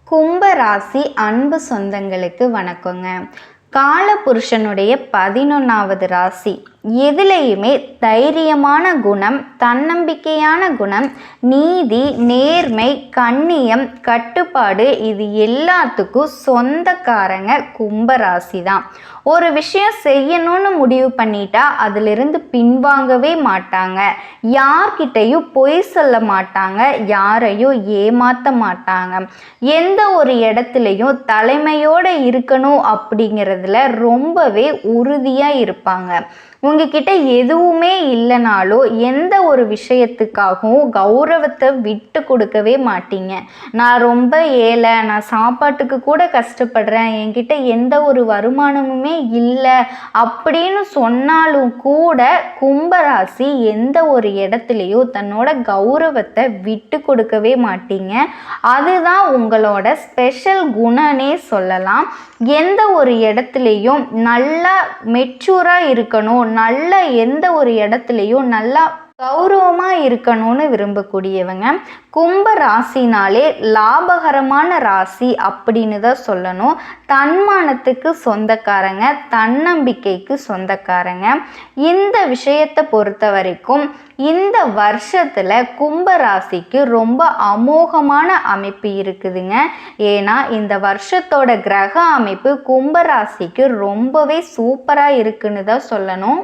கும்பராசி அன்பு சொந்தங்களுக்கு வணக்கங்க. காலபுருஷனுடைய 11வது ராசி. எதுலேயுமே தைரியமான குணம், தன்னம்பிக்கையான குணம், நீதி, நேர்மை, கண்ணியம், கட்டுப்பாடு இது எல்லாத்துக்கும் சொந்தக்காரங்க கும்பராசி தான். ஒரு விஷயம் செய்யணும்னு முடிவு பண்ணிட்டா அதிலிருந்து பின்வாங்கவே மாட்டாங்க. யார்கிட்டையும் பொய் சொல்ல மாட்டாங்க, யாரையும் ஏமாற்ற மாட்டாங்க. எந்த ஒரு இடத்துலையும் தலைமையோடு இருக்கணும் அப்படிங்கிறதுல ரொம்பவே உறுதியாக இருப்பாங்க. உங்ககிட்ட எதுவுமே இல்லைனாலும் எந்த ஒரு விஷயத்துக்காகவும் கௌரவத்தை விட்டு கொடுக்கவே மாட்டீங்க. நான் ரொம்ப ஏழை, நான் சாப்பாட்டுக்கு கூட கஷ்டப்படுறேன், என்கிட்ட எந்த ஒரு வருமானமுமே இல்லை அப்படின்னு சொன்னாலும் கூட கும்பராசி எந்த ஒரு இடத்துலையும் தன்னோட கௌரவத்தை விட்டு கொடுக்கவே மாட்டீங்க. அதுதான் உங்களோட ஸ்பெஷல் குணனே சொல்லலாம். எந்த ஒரு இடத்துலையும் நல்லா மெச்சூராக இருக்கணும், நல்ல எந்த ஒரு இடத்துலையும் நல்லா கௌரவமாக இருக்கணும்னு விரும்பக்கூடியவங்க. கும்ப ராசினாலே லாபகரமான ராசி அப்படின்னு தான் சொல்லணும். தன்மானத்துக்கு சொந்தக்காரங்க, தன்னம்பிக்கைக்கு சொந்தக்காரங்க. இந்த விஷயத்தை பொறுத்த வரைக்கும் இந்த வருஷத்தில் கும்ப ராசிக்கு ரொம்ப அமோகமான அமைப்பு இருக்குதுங்க. ஏன்னா இந்த வருஷத்தோட கிரக அமைப்பு கும்ப ராசிக்கு ரொம்பவே சூப்பராக இருக்குன்னு தான் சொல்லணும்.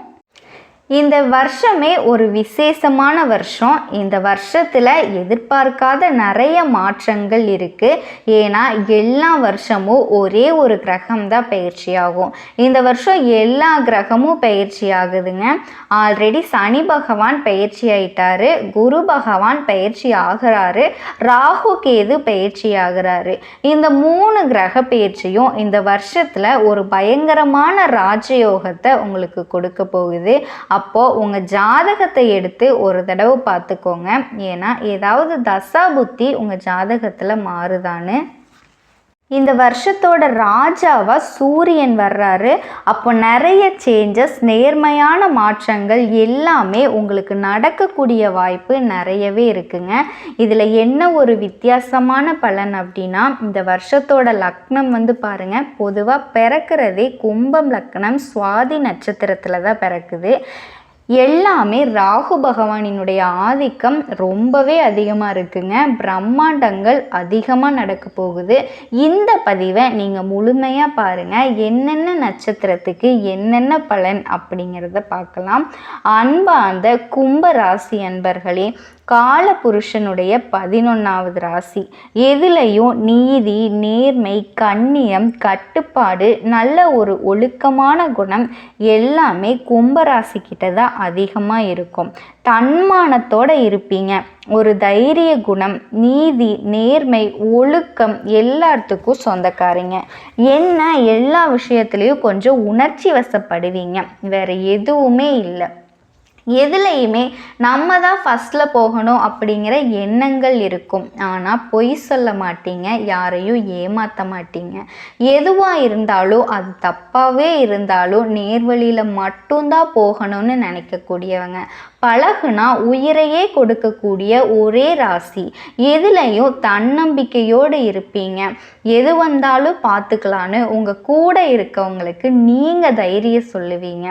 இந்த வருஷமே ஒரு விசேஷமான வருஷம். இந்த வருஷத்தில் எதிர்பார்க்காத நிறைய மாற்றங்கள் இருக்குது. ஏன்னா எல்லா வருஷமும் ஒரே ஒரு கிரகம் தான் பயிற்சி ஆகும். இந்த வருஷம் எல்லா கிரகமும் பயிற்சி ஆகுதுங்க. ஆல்ரெடி சனி பகவான் பயிற்சி ஆயிட்டாரு, குரு பகவான் பயிற்சி ஆகிறாரு, ராகு கேது பயிற்சி ஆகிறாரு. இந்த 3 கிரக பயிற்சியும் இந்த வருஷத்தில் ஒரு பயங்கரமான ராஜயோகத்தை உங்களுக்கு கொடுக்க போகுது. அப்போது உங்கள் ஜாதகத்தை எடுத்து ஒரு தடவை பார்த்துக்கோங்க. ஏன்னா ஏதாவது தசா புத்தி உங்கள் ஜாதகத்தில் மாறுதான்னு. இந்த வருஷத்தோட ராஜாவா சூரியன் வர்றாரு. அப்போ நிறைய சேஞ்சஸ், நேர்மையான மாற்றங்கள் எல்லாமே உங்களுக்கு நடக்கக்கூடிய வாய்ப்பு நிறையவே இருக்குங்க. இதில் என்ன ஒரு வித்தியாசமான பலன் அப்படின்னா, இந்த வருஷத்தோட லக்னம் பாருங்கள், பொதுவாக பிறக்கிறதே கும்பம் லக்னம் சுவாதி நட்சத்திரத்தில் தான் பிறக்குது. எல்லாமே ராகு பகவானினுடைய ஆதிக்கம் ரொம்பவே அதிகமாக இருக்குங்க. பிரம்மாண்டங்கள் அதிகமாக நடக்க போகுது. இந்த பதிவை நீங்கள் முழுமையாக பாருங்கள். என்னென்ன நட்சத்திரத்துக்கு என்னென்ன பலன் அப்படிங்கிறத பார்க்கலாம். அன்பார்ந்த கும்ப ராசி அன்பர்களே, காலபுருஷனுடைய 11வது ராசி. எதுலையும் நீதி, நேர்மை, கண்ணியம், கட்டுப்பாடு, நல்ல ஒரு ஒழுக்கமான குணம் எல்லாமே கும்பராசி கிட்ட தான் அதிகமாக இருக்கும். தன்மானத்தோடு இருப்பீங்க. ஒரு தைரிய குணம், நீதி, நேர்மை, ஒழுக்கம் எல்லாத்துக்கும் சொந்தக்காரங்க. என்ன எல்லா விஷயத்துலேயும் கொஞ்சம் உணர்ச்சி வசப்படுவீங்க, வேறு எதுவுமே இல்லை. எதுலையுமே நம்ம தான் ஃபஸ்ட்டில் போகணும் அப்படிங்கிற எண்ணங்கள் இருக்கும். ஆனால் பொய் சொல்ல மாட்டீங்க, யாரையும் ஏமாற்ற மாட்டீங்க. எதுவாக இருந்தாலும் அது தப்பாகவே இருந்தாலும் நேர்வழியில் மட்டும்தான் போகணும்னு நினைக்கக்கூடியவங்க. பழகுனா உயிரையே கொடுக்கக்கூடிய ஒரே ராசி. எதுலையும் தன்னம்பிக்கையோடு இருப்பீங்க. எது வந்தாலும் பார்த்துக்கலான்னு உங்கள் கூட இருக்கவங்களுக்கு நீங்கள் தைரியம் சொல்லுவீங்க.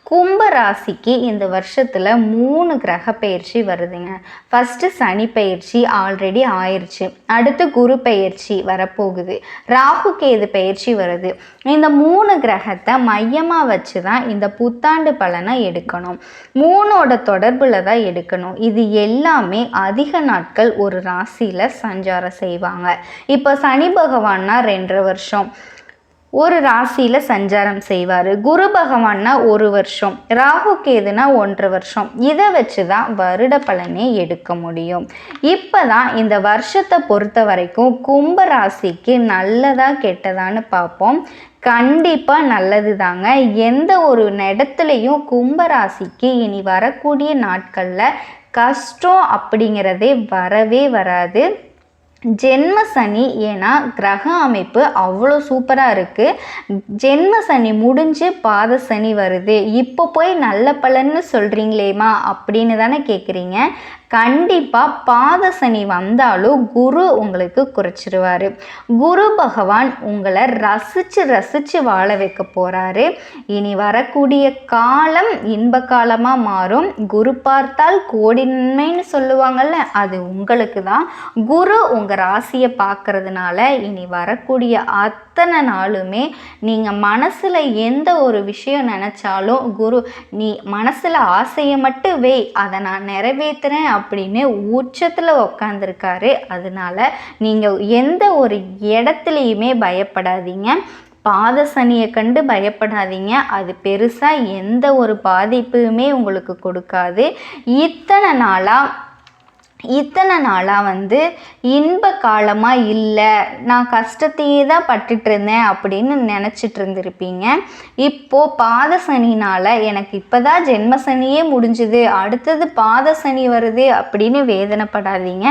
கும்ப ராசிக்கு இந்த வருஷத்தில் 3 கிரக பயிற்சி வருதுங்க. ஃபஸ்ட்டு சனி பயிற்சி ஆல்ரெடி ஆயிடுச்சு. அடுத்து குரு பயிற்சி வரப்போகுது. ராகு கேது பயிற்சி வருது. இந்த 3 கிரகத்தை மையமாக வச்சு தான் இந்த புத்தாண்டு பலனை எடுக்கணும். 3ஓட தொடர்பில் தான் எடுக்கணும். இது எல்லாமே அதிக நாட்கள் ஒரு ராசியில் சஞ்சாரம் செய்வாங்க. இப்போ சனி பகவான்னா 2.5 வருஷம் ஒரு ராசியில் சஞ்சாரம் செய்வார். குரு பகவான்னா 1 வருஷம், ராகு கேதுனா 1.5 வருஷம். இதை வச்சு தான் வருட பலனே எடுக்க முடியும். இப்போ தான் இந்த வருஷத்தை பொறுத்த வரைக்கும் கும்ப ராசிக்கு நல்லதா கெட்டதான்னு பார்ப்போம். கண்டிப்பாக நல்லது தாங்க. எந்த ஒரு இடத்துலையும் கும்பராசிக்கு இனி வரக்கூடிய நாட்களில் கஷ்டம் அப்படிங்கிறதே வரவே வராது. ஜென்ம சனி, ஏன்னா கிரக அமைப்பு அவ்வளோ சூப்பராக இருக்குது. ஜென்ம சனி முடிஞ்சு பாத சனி வருது. இப்போ போய் நல்ல பலன்னு சொல்கிறீங்களேம்மா அப்படின்னு தானே கேட்குறீங்க. கண்டிப்பாக பாத சனி வந்தாலும் குரு உங்களுக்கு குறைச்சிருவார். குரு பகவான் உங்களை ரசித்து வாழ வைக்க போகிறாரு. இனி வரக்கூடிய காலம் இன்ப காலமாக மாறும். குரு பார்த்தால் கோடி நன்மைன்னு சொல்லுவாங்கள்ல, அது உங்களுக்கு தான். குரு உங்கள் ராசியை பார்க்கறதுனால இனி வரக்கூடிய அத்தனை நாளுமே நீங்கள் மனசில் எந்த ஒரு விஷயம் நினச்சாலும் குரு நீ மனசில் ஆசையை மட்டும் வை, அதை நான் நிறைவேற்றுறேன் அப்படின்னு உச்சத்தில் உக்காந்துருக்காரு. அதனால நீங்கள் எந்த ஒரு இடத்துலையுமே பயப்படாதீங்க. பாத சனியை கண்டு பயப்படாதீங்க. அது பெருசாக எந்த ஒரு பாதிப்புமே உங்களுக்கு கொடுக்காது. இத்தனை நாளாக இன்ப காலமாக இல்லை, நான் கஷ்டத்தையே தான் பட்டுட்டு இருந்தேன் அப்படின்னு நினச்சிட்டு இருந்திருப்பீங்க. இப்போது பாத சனினால் எனக்கு இப்போ தான் ஜென்ம சனியே முடிஞ்சுது, அடுத்தது பாத சனி வருது அப்படின்னு வேதனைப்படாதீங்க.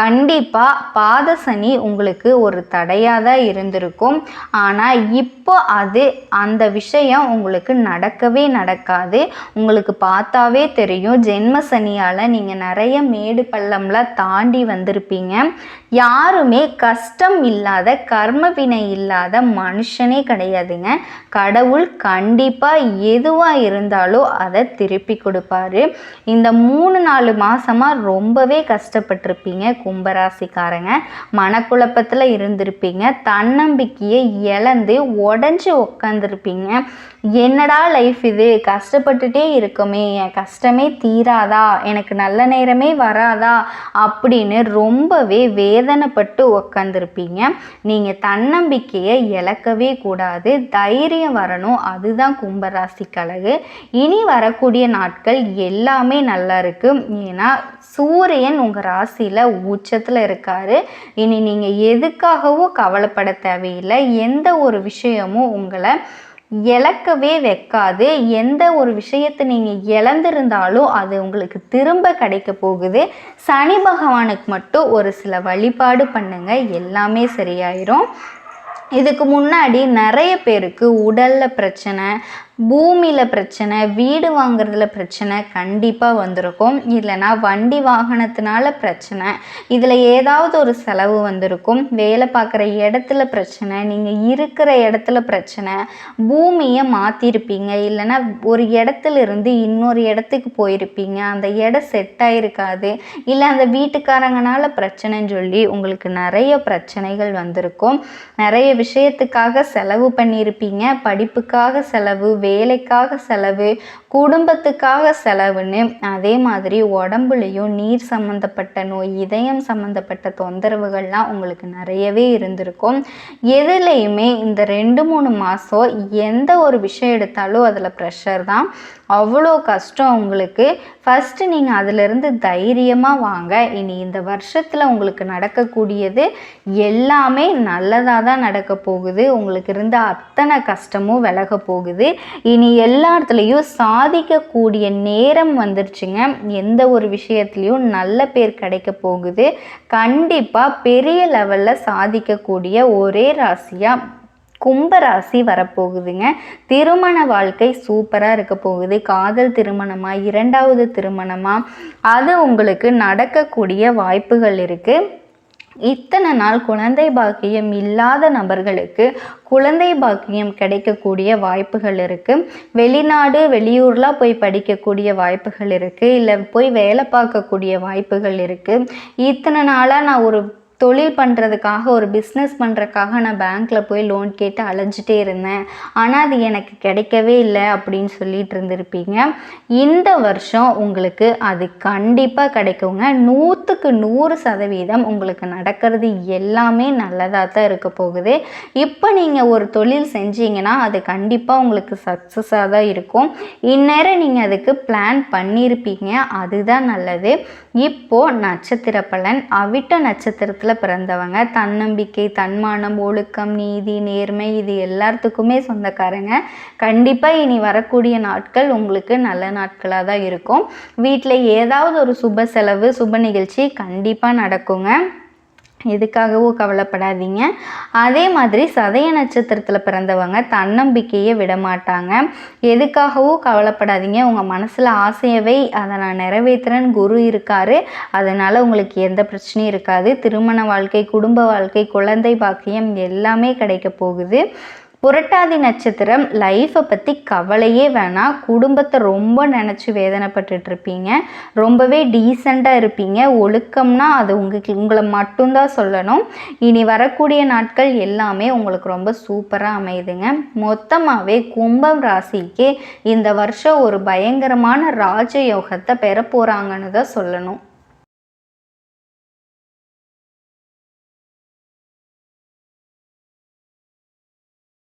கண்டிப்பாக பாத சனி உங்களுக்கு ஒரு தடையாக தான் இருந்திருக்கும். ஆனால் இப்போ அந்த விஷயம் உங்களுக்கு நடக்கவே நடக்காது. உங்களுக்கு பார்த்தாவே தெரியும், ஜென்ம சனியால் நீங்கள் நிறைய மேடு பள்ளம்லாம் தாண்டி வந்திருப்பீங்க. யாருமே கஷ்டம் இல்லாத கர்ம வினை இல்லாத மனுஷனே கிடையாதுங்க. கடவுள் கண்டிப்பாக எதுவாக இருந்தாலும் அதை திருப்பி கொடுப்பாரு. இந்த 3-4 மாதமாக ரொம்பவே கஷ்டப்பட்டிருப்பீங்க கும்பராசிக்காரங்க. மனக்குழப்பத்தில் இருந்திருப்பீங்க. தன்னம்பிக்கையை இழந்து உடஞ்சி உக்காந்துருப்பீங்க. என்னடா லைஃப் இது, கஷ்டப்பட்டுட்டே இருக்கமே, என் கஷ்டமே தீராதா, எனக்கு நல்ல நேரமே வராதா அப்படின்னு ரொம்பவே வேதனைப்பட்டு உக்காந்துருப்பீங்க. நீங்கள் தன்னம்பிக்கையை இழக்கவே கூடாது, தைரியம் வரணும். அதுதான் கும்பராசிக்கு அழகு. இனி வரக்கூடிய நாட்கள் எல்லாமே நல்லா இருக்கு. ஏன்னா சூரியன் உங்கள் ராசியில் உச்சத்தில் இருக்காரு. இனி நீங்கள் எதுக்காகவும் கவலைப்பட தேவையில்லை. எந்த ஒரு விஷயமும் உங்களை இழக்கவே வைக்காது. எந்த ஒரு விஷயத்தை நீங்கள் இழந்திருந்தாலும் அது உங்களுக்கு திரும்ப கிடைக்க போகுது. சனி பகவானுக்கு மட்டும் ஒரு சில வழிபாடு பண்ணுங்க, எல்லாமே சரியாயிரும். இதுக்கு முன்னாடி நிறைய பேருக்கு உடலில் பிரச்சனை, பூமியில் பிரச்சனை, வீடு வாங்குறதுல பிரச்சனை கண்டிப்பாக வந்திருக்கும். இல்லைனா வண்டி வாகனத்தினால பிரச்சனை, இதில் ஏதாவது ஒரு செலவு வந்திருக்கும். வேலை பார்க்குற இடத்துல பிரச்சனை, நீங்கள் இருக்கிற இடத்துல பிரச்சனை, பூமியை மாற்றிருப்பீங்க. இல்லைனா ஒரு இடத்துல இருந்து இன்னொரு இடத்துக்கு போயிருப்பீங்க, அந்த இடம் செட் ஆகிருக்காது. இல்லை அந்த வீட்டுக்காரங்கனால பிரச்சனைன்னு சொல்லி உங்களுக்கு நிறைய பிரச்சனைகள் வந்திருக்கும். நிறைய விஷயத்துக்காக செலவு பண்ணியிருப்பீங்க. படிப்புக்காக செலவு, வேலைக்காக செலவு, குடும்பத்துக்காக செலவுன்னு. அதே மாதிரி உடம்புலையும் நீர் சம்மந்தப்பட்ட நோய், இதயம் சம்மந்தப்பட்ட தொந்தரவுகள்லாம் உங்களுக்கு நிறையவே இருந்திருக்கும். எதுலேயுமே இந்த 2-3 மாதம் எந்த ஒரு விஷயம் எடுத்தாலும் அதில் ப்ரெஷர் தான். அவ்வளோ கஷ்டம் உங்களுக்கு. ஃபஸ்ட்டு நீங்கள் அதிலிருந்து தைரியமாக வாங்க. இனி இந்த வருஷத்தில் உங்களுக்கு நடக்கக்கூடியது எல்லாமே நல்லதாக தான் நடக்க போகுது. உங்களுக்கு இருந்த அத்தனை கஷ்டமும் விலக போகுது. இனி எல்லா இடத்துலையும் சாதிக்கக்கூடிய நேரம் வந்துருச்சுங்க. எந்த ஒரு விஷயத்துலையும் நல்ல பேர் கிடைக்க போகுது. கண்டிப்பாக பெரிய லெவலில் சாதிக்கக்கூடிய ஒரே ராசியாக கும்பராசி வரப்போகுதுங்க. திருமண வாழ்க்கை சூப்பராக இருக்க போகுது. காதல் திருமணமா, 2வது திருமணமா, அது உங்களுக்கு நடக்கக்கூடிய வாய்ப்புகள் இருக்குது. இத்தனை நாள் குழந்தை பாக்கியம் இல்லாத நபர்களுக்கு குழந்தை பாக்கியம் கிடைக்கக்கூடிய வாய்ப்புகள் இருக்குது. வெளிநாடு வெளியூர்லாம் போய் படிக்கக்கூடிய வாய்ப்புகள் இருக்குது. இல்லை போய் வேலை பார்க்கக்கூடிய வாய்ப்புகள் இருக்குது. இத்தனை நாளாக நான் ஒரு தொழில் பண்ணுறதுக்காக, ஒரு பிஸ்னஸ் பண்ணுறதுக்காக நான் பேங்க்கில் போய் லோன் கேட்டு அலைஞ்சிட்டே இருந்தேன், ஆனால் அது எனக்கு கிடைக்கவே இல்லை அப்படின்னு சொல்லிட்டு இருந்திருப்பீங்க. இந்த வருஷம் உங்களுக்கு அது கண்டிப்பாக கிடைக்குங்க. 100க்கு 100% உங்களுக்கு நடக்கிறது எல்லாமே நல்லதாக தான் இருக்க போகுது. இப்போ நீங்கள் ஒரு தொழில் செஞ்சீங்கன்னா அது கண்டிப்பாக உங்களுக்கு சக்ஸஸாக தான் இருக்கும். இந்நேரம் நீங்கள் அதுக்கு பிளான் பண்ணியிருப்பீங்க, அதுதான் நல்லது. இப்போது நட்சத்திர பலன். அவிட்ட நட்சத்திரத்தில் பிறந்தவங்க தன்னம்பிக்கை, தன்மானம், ஒழுக்கம், நீதி, நேர்மை இது எல்லாத்துக்குமே சொந்தக்காரங்க. கண்டிப்பாக இனி வரக்கூடிய நாட்கள் உங்களுக்கு நல்ல நாட்களாக தான் இருக்கும். வீட்டில் ஏதாவது ஒரு சுப செலவு, சுப நிகழ்ச்சி கண்டிப்பாக நடக்குங்க. எதுக்காகவும் கவலைப்படாதீங்க. அதே மாதிரி சதய நட்சத்திரத்தில் பிறந்தவங்க தன்னம்பிக்கையை விட மாட்டாங்க. எதுக்காகவும் கவலைப்படாதீங்க. உங்கள் மனசில் ஆசையவை அதை நான் நிறைவேற்றுறேன்னு குரு இருக்கார். அதனால் உங்களுக்கு எந்த பிரச்சனையும் இருக்காது. திருமண வாழ்க்கை, குடும்ப வாழ்க்கை, குழந்தை பாக்கியம் எல்லாமே கிடைக்க போகுது. புரட்டாதி நட்சத்திரம் லைஃப்பை பற்றி கவலையே வேணாம். குடும்பத்தை ரொம்ப நினச்சி வேதனைப்பட்டுட்ருப்பீங்க. ரொம்பவே டீசெண்டாக இருப்பீங்க. ஒழுக்கம்னா அது உங்களை மட்டும்தான் சொல்லணும். இனி வரக்கூடிய நாட்கள் எல்லாமே உங்களுக்கு ரொம்ப சூப்பராக அமையுதுங்க. மொத்தமாகவே கும்பம் ராசிக்கு இந்த வருஷம் ஒரு பயங்கரமான ராஜயோகத்தை பெற போகிறாங்கன்னு தான் சொல்லணும்.